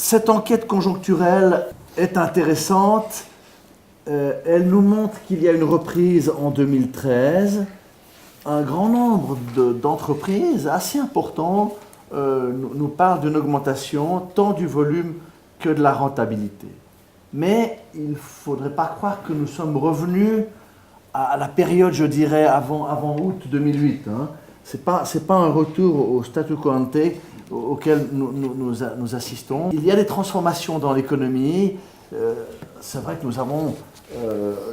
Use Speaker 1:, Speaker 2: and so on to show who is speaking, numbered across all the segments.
Speaker 1: Cette enquête conjoncturelle est intéressante. Elle nous montre qu'il y a une reprise en 2013. Un grand nombre d'entreprises assez importants nous parlent d'une augmentation tant du volume que de la rentabilité. Mais il ne faudrait pas croire que nous sommes revenus à la période, je dirais, avant août 2008. Hein. Ce n'est pas un retour au statu quo ante auquel nous assistons. Il y a des transformations dans l'économie. C'est vrai que nous avons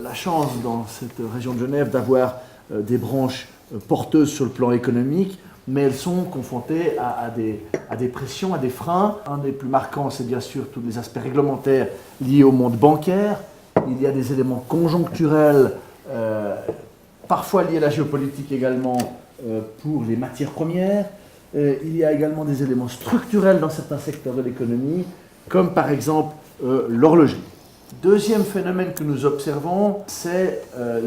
Speaker 1: la chance dans cette région de Genève d'avoir des branches porteuses sur le plan économique, mais elles sont confrontées à des pressions, à des freins. Un des plus marquants, c'est bien sûr tous les aspects réglementaires liés au monde bancaire. Il y a des éléments conjoncturels, parfois liés à la géopolitique également, pour les matières premières. Il y a également des éléments structurels dans certains secteurs de l'économie, comme par exemple l'horlogerie. Deuxième phénomène que nous observons, c'est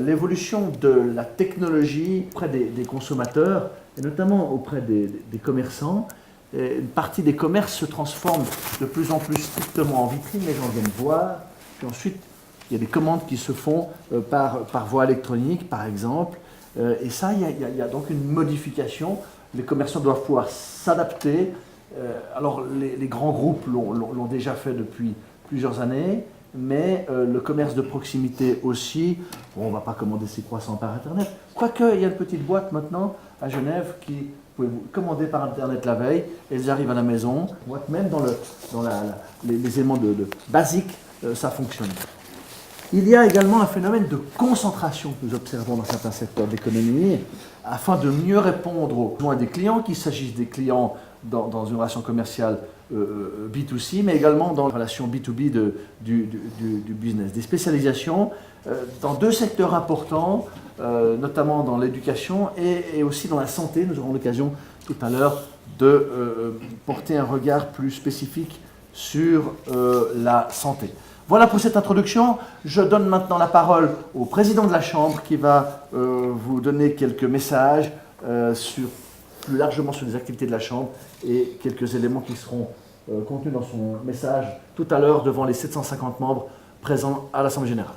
Speaker 1: l'évolution de la technologie auprès des consommateurs, et notamment auprès des commerçants. Et une partie des commerces se transforme de plus en plus strictement en vitrine, les gens viennent voir, puis ensuite il y a des commandes qui se font par voie électronique, par exemple, et ça, il y a donc une modification. Les commerçants doivent pouvoir s'adapter. Alors les grands groupes l'ont déjà fait depuis plusieurs années, mais le commerce de proximité aussi. Bon, on ne va pas commander ses croissants par Internet. Quoique, il y a une petite boîte maintenant à Genève qui vous pouvez commander par Internet la veille, et elles arrivent à la maison. Même dans les éléments basiques, ça fonctionne. Il y a également un phénomène de concentration que nous observons dans certains secteurs de l'économie, afin de mieux répondre aux besoins des clients, qu'il s'agisse des clients dans une relation commerciale B2C, mais également dans la relation B2B du business. Des spécialisations dans deux secteurs importants, notamment dans l'éducation et aussi dans la santé. Nous aurons l'occasion tout à l'heure de porter un regard plus spécifique sur la santé. Voilà pour cette introduction. Je donne maintenant la parole au président de la Chambre qui va vous donner quelques messages plus largement sur les activités de la Chambre et quelques éléments qui seront contenus dans son message tout à l'heure devant les 750 membres présents à l'Assemblée générale.